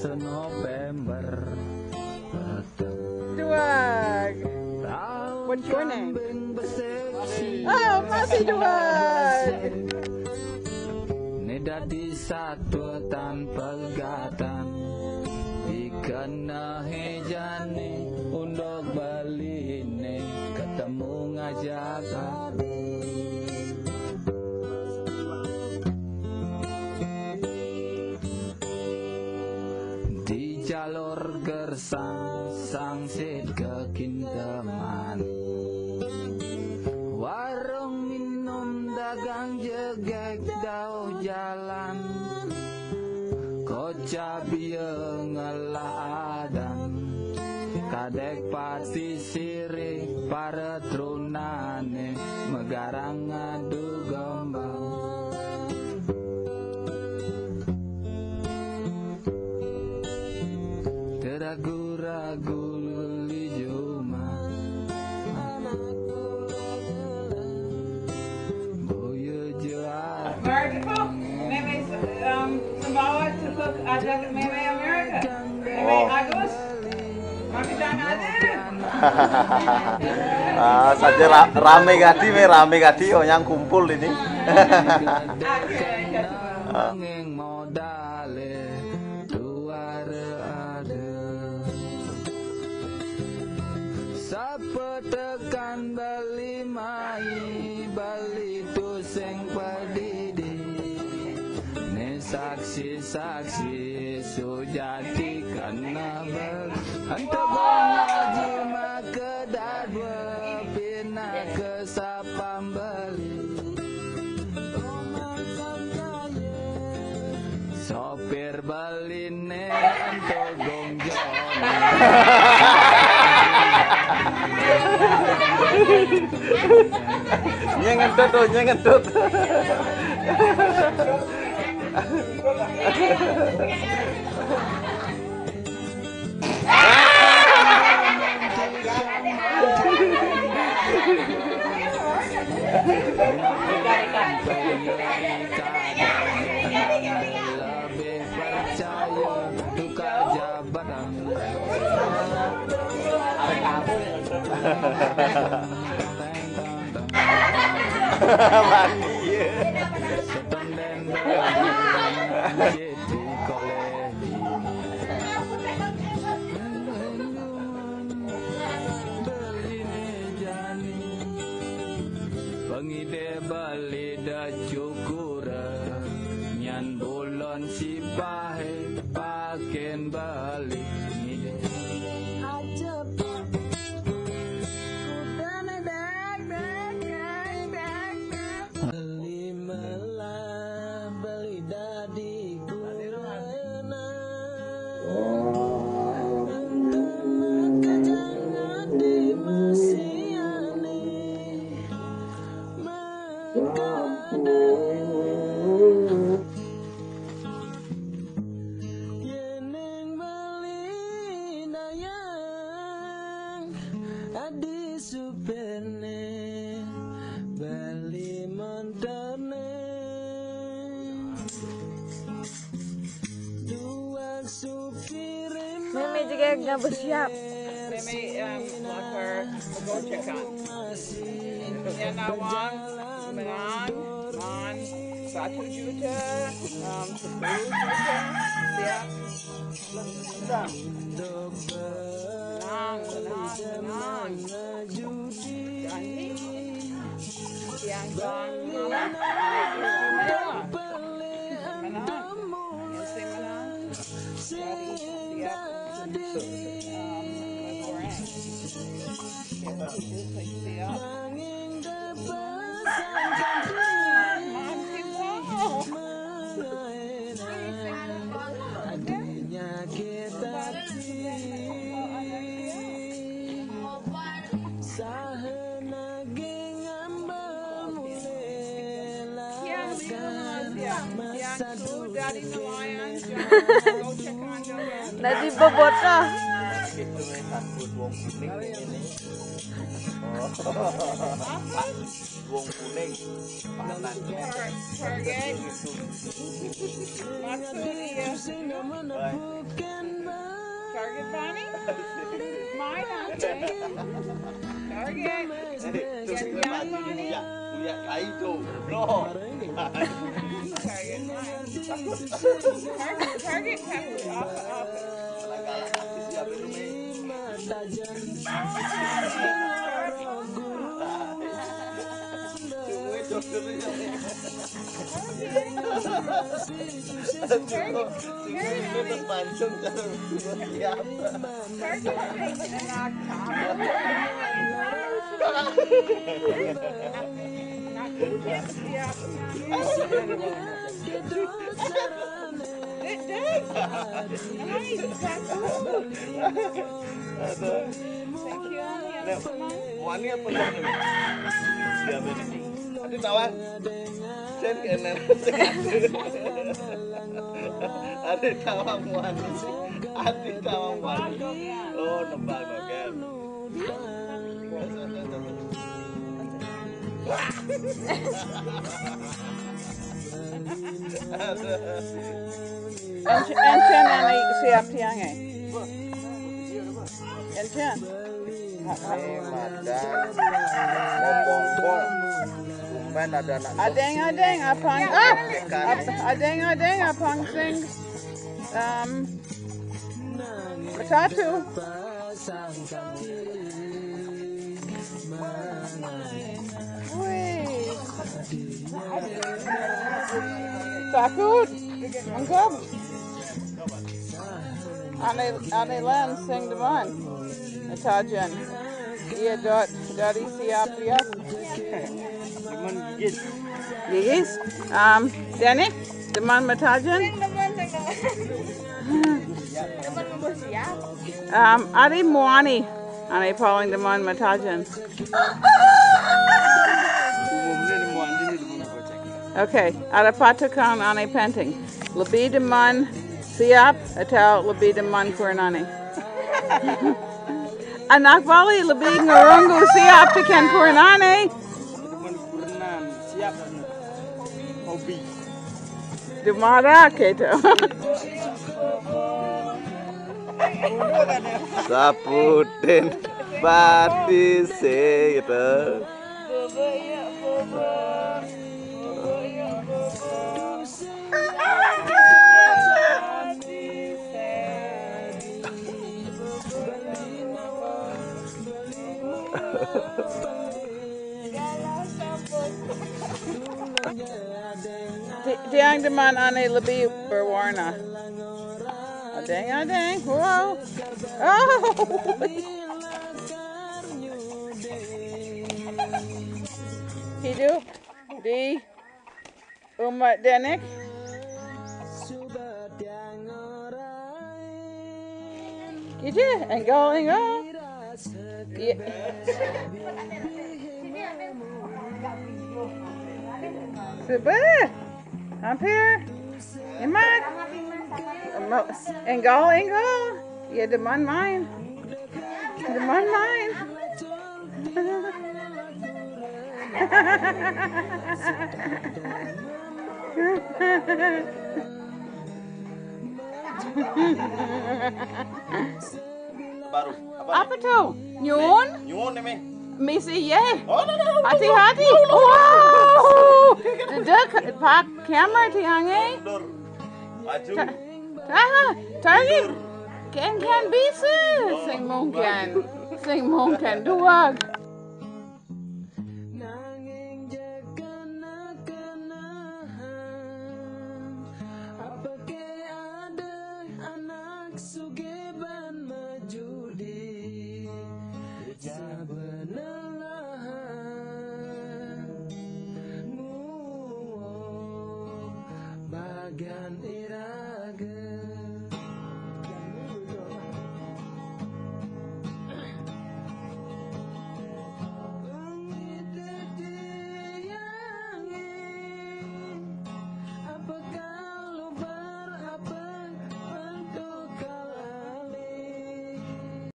November. Duag. What's your name? Oh, masih Duag. Nedadi satu tanpa pegatan dikena hejane undok baline ketemu ngajakan di jalur gersang sangsit kekinteman warung minum dagang jegek dauh jalan kocap yang ngalah adan kadek pati siri para trunane megarang ngadu gombang teragu-ragu li juma boyo jual Meme Sumbawa to cook Meme America. Meme Agus. Makitan ada. Saja rame gadi oh yang kumpul ini. Angin modale tuare ada sapetekan bali mai bali tu sing padidi ne saksi sujati kana bel anta ngaji makedad pina ke sapam bali sopir baline ento gongjon nyengentut lebih percaya duka jabatan pengide bali da cukura nyan bulan si pahe paken bali adi superne bali montone dua supire Meme juga nggak bersiap. Meme lapar gocekan. Yan awang menan man 1 juta 10 juta siap. Menang. Janji. Yang bang menang. Yang sing menang. Siap. Nadi bobot lah. Wong kuning ini. Oh. Wong kuning. Panasnya. Target. Maksud iya. Target Bonnie? Mine ate. Target. Yan Bonnie. Punya kain tuh. No. Target mine. Target pepper. Off. Wani apa nih? Siapa ini? Aduh tawang. Sen kenen. Aduh tawang wani. Aduh tawang wani. Oh nembang kan. Encen ani siap tiang eh. Encen. Adeng apang adeng apang sing Matatu. Wih. Takut. Engkau. Ane lan sing deman. Natajan. Iya dari siap ya. Cuman gigit. Gigis. Danny, deman Matajan. Ari Moani. Ane paling deman Matajan. Umumnya di Moani di mana kocak. Okay, ada patukan ane penting. Lebih deman siap atau lebih deman Kuranani? Anak Bali lebih ngerunggu siap tekan Kuranani. Deman Kuranan siap hobi. Dumara gitu. Saputin batise gitu. Tiang deman ane lebih berwarna. Adeng. Wow. Oh. Hidup di umat Denik. Gitu, enggol. Yeah. Sebentar, hampir, emak, enggol, ya deman main. Baru Apa tuh? Nyun? Nyun nih, Misi ye. Oh, no. Hati-hati. Wow. Dedek pak kamera tiangnya. Mundur. Maju. Target. Kan bisa. Sing mungkin. Dua.